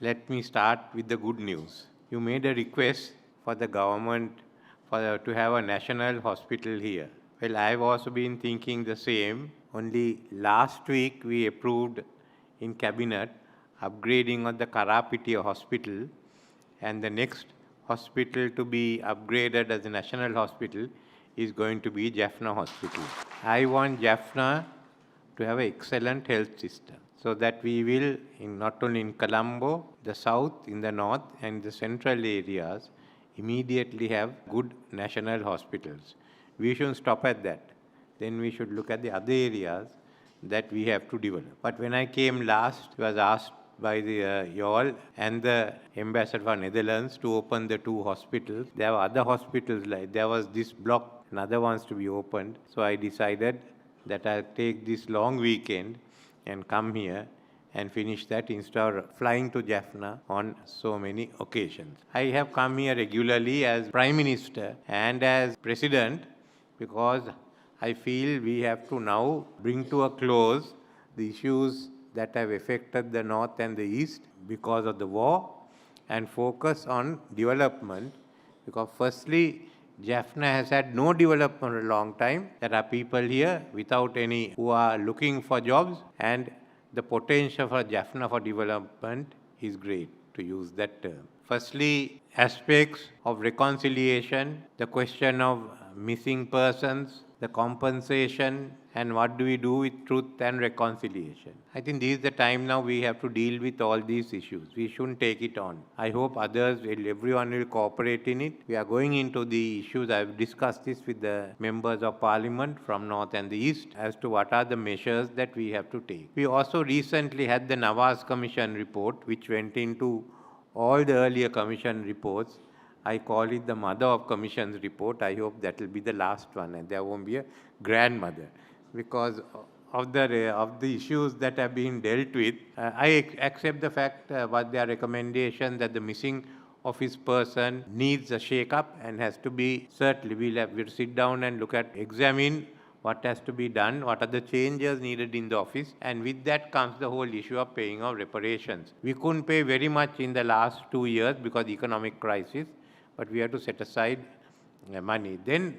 Let me start with the good news. You made a request for the government to have a national hospital here. Well, I've also been thinking the same. Only last week we approved in cabinet upgrading of the Karapiti hospital, and the next hospital to be upgraded as a national hospital is going to be Jaffna Hospital. I want Jaffna to have an excellent health system, so that we will, not only in Colombo, the south, in the north, and the central areas, immediately have good national hospitals. We shouldn't stop at that. Then we should look at the other areas that we have to develop. But when I came last, I was asked by the y'all and the ambassador for Netherlands to open the two hospitals. There were other hospitals, like there was this block and other ones to be opened. So I decided that I'll take this long weekend and come here and finish that instead of flying to Jaffna on so many occasions. I have come here regularly as Prime Minister and as President because I feel we have to now bring to a close the issues that have affected the North and the East because of the war and focus on development, because firstly, Jaffna has had no development for a long time. There are people here without any who are looking for jobs, and the potential for Jaffna for development is great, to use that term. Firstly, aspects of reconciliation, the question of missing persons, the compensation, and what do we do with truth and reconciliation. I think this is the time now we have to deal with all these issues. We shouldn't take it on. I hope everyone will cooperate in it. We are going into the issues. I've discussed this with the members of parliament from North and the East as to what are the measures that we have to take. We also recently had the Nawaz Commission report, which went into all the earlier commission reports. I call it the mother of commission's report. I hope that will be the last one and there won't be a grandmother, because of the issues that have been dealt with. I accept the fact what their recommendation that the missing office person needs a shake-up and has to be, certainly we'll sit down and examine what has to be done, what are the changes needed in the office, and with that comes the whole issue of paying of reparations. We couldn't pay very much in the last 2 years because economic crisis, but we have to set aside money. Then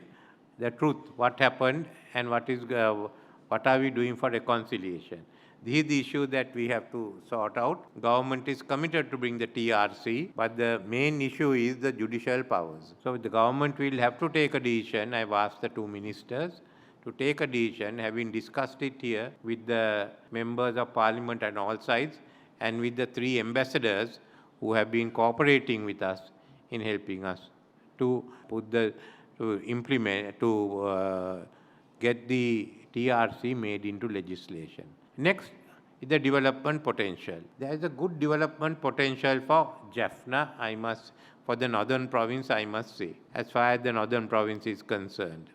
the truth, what happened and what are we doing for reconciliation. This is the issue that we have to sort out. Government is committed to bring the TRC, but the main issue is the judicial powers. So the government will have to take a decision. I've asked the two ministers to take a decision, having discussed it here with the members of parliament on all sides and with the 3 ambassadors who have been cooperating with us in helping us to get the TRC made into legislation. Next is the development potential. There is a good development potential for Jaffna, for the northern province, I must say, as far as the northern province is concerned.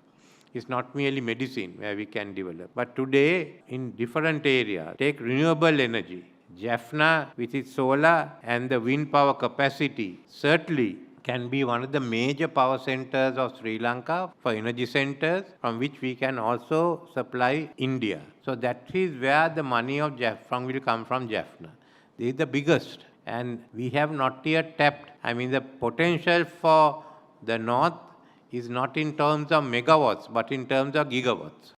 It's not merely medicine where we can develop. But today, in different areas, take renewable energy. Jaffna, with its solar and the wind power capacity, certainly can be one of the major power centers of Sri Lanka for energy centers, from which we can also supply India. So that is where the money of Jaffna will come from Jaffna. This is the biggest, and we have not yet tapped. The potential for the north is not in terms of megawatts, but in terms of gigawatts.